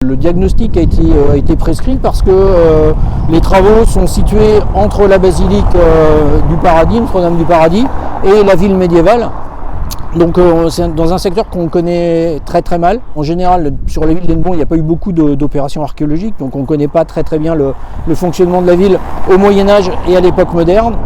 Le diagnostic a été prescrit parce que les travaux sont situés entre la basilique du Paradis, Notre-Dame du Paradis, et la ville médiévale. Donc c'est dans un secteur qu'on connaît très très mal. En général, sur la ville d'Hennebont, il n'y a pas eu beaucoup d'opérations archéologiques, donc on ne connaît pas très bien le fonctionnement de la ville au Moyen-Âge et à l'époque moderne.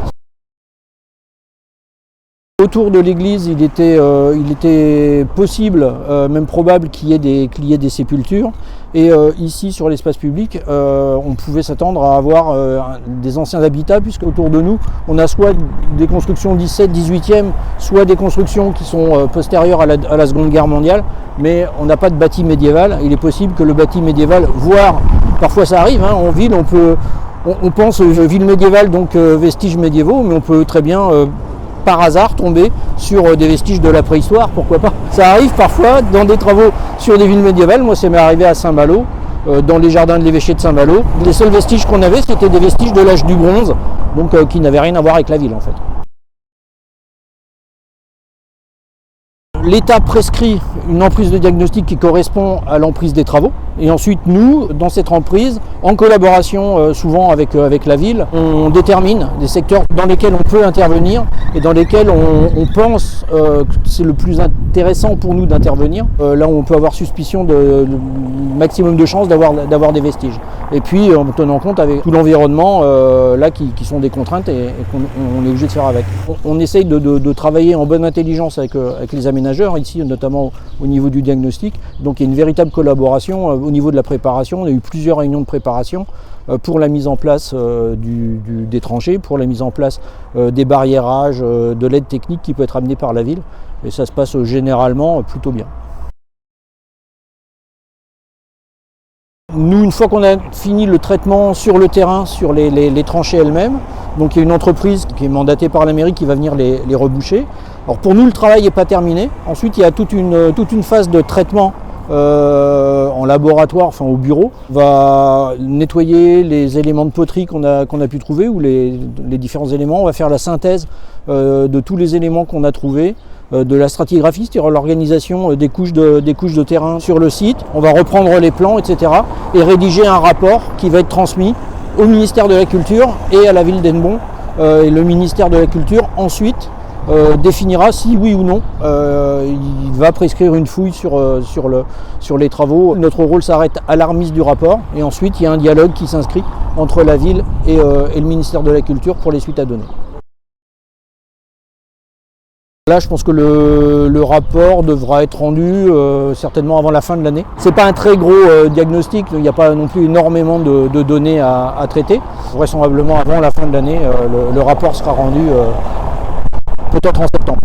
Autour de l'église, il était possible, même probable, qu'il y ait des sépultures. Et ici, sur l'espace public, on pouvait s'attendre à avoir des anciens habitats, puisque autour de nous, on a soit des constructions 17, 18e, soit des constructions qui sont postérieures à la Seconde Guerre mondiale, mais on n'a pas de bâti médiéval. Il est possible que le bâti médiéval, voire, parfois ça arrive, hein, en ville, on pense ville médiévale, donc vestiges médiévaux, mais on peut très bien par hasard tomber sur des vestiges de la préhistoire, pourquoi pas. Ça arrive parfois dans des travaux sur des villes médiévales. Moi, ça m'est arrivé à Saint-Malo, dans les jardins de l'évêché de Saint-Malo. Les seuls vestiges qu'on avait, c'était des vestiges de l'âge du bronze, donc qui n'avaient rien à voir avec la ville en fait. L'État prescrit une emprise de diagnostic qui correspond à l'emprise des travaux. Et ensuite, nous, dans cette emprise, en collaboration souvent avec la ville, on détermine des secteurs dans lesquels on peut intervenir et dans lesquels on pense que c'est le plus intéressant pour nous d'intervenir. Là où on peut avoir suspicion de maximum de chances d'avoir des vestiges. Et puis en tenant compte avec tout l'environnement là qui sont des contraintes et qu'on est obligé de faire avec. On essaye de travailler en bonne intelligence avec les aménageurs, ici notamment au niveau du diagnostic. Donc il y a une véritable collaboration au niveau de la préparation. On a eu plusieurs réunions de préparation pour la mise en place des tranchées, pour la mise en place des barriérages, de l'aide technique qui peut être amenée par la ville. Et ça se passe généralement plutôt bien. Nous, une fois qu'on a fini le traitement sur le terrain, sur les tranchées elles-mêmes, donc il y a une entreprise qui est mandatée par la mairie qui va venir les reboucher. Alors pour nous, le travail n'est pas terminé. Ensuite, il y a toute une phase de traitement en laboratoire, enfin au bureau. On va nettoyer les éléments de poterie qu'on a pu trouver, ou les différents éléments. On va faire la synthèse de tous les éléments qu'on a trouvés, de la stratigraphie, c'est-à-dire l'organisation des couches de terrain sur le site. On va reprendre les plans, etc. et rédiger un rapport qui va être transmis au ministère de la Culture et à la ville d'Hennebont. Et le ministère de la Culture, ensuite, définira si oui ou non il va prescrire une fouille sur les travaux. Notre rôle s'arrête à la remise du rapport et ensuite il y a un dialogue qui s'inscrit entre la ville et le ministère de la Culture pour les suites à donner. Là, je pense que le rapport devra être rendu certainement avant la fin de l'année. Ce n'est pas un très gros diagnostic, il n'y a pas non plus énormément de données à traiter. Vraisemblablement avant la fin de l'année, le rapport sera rendu peut-être en septembre.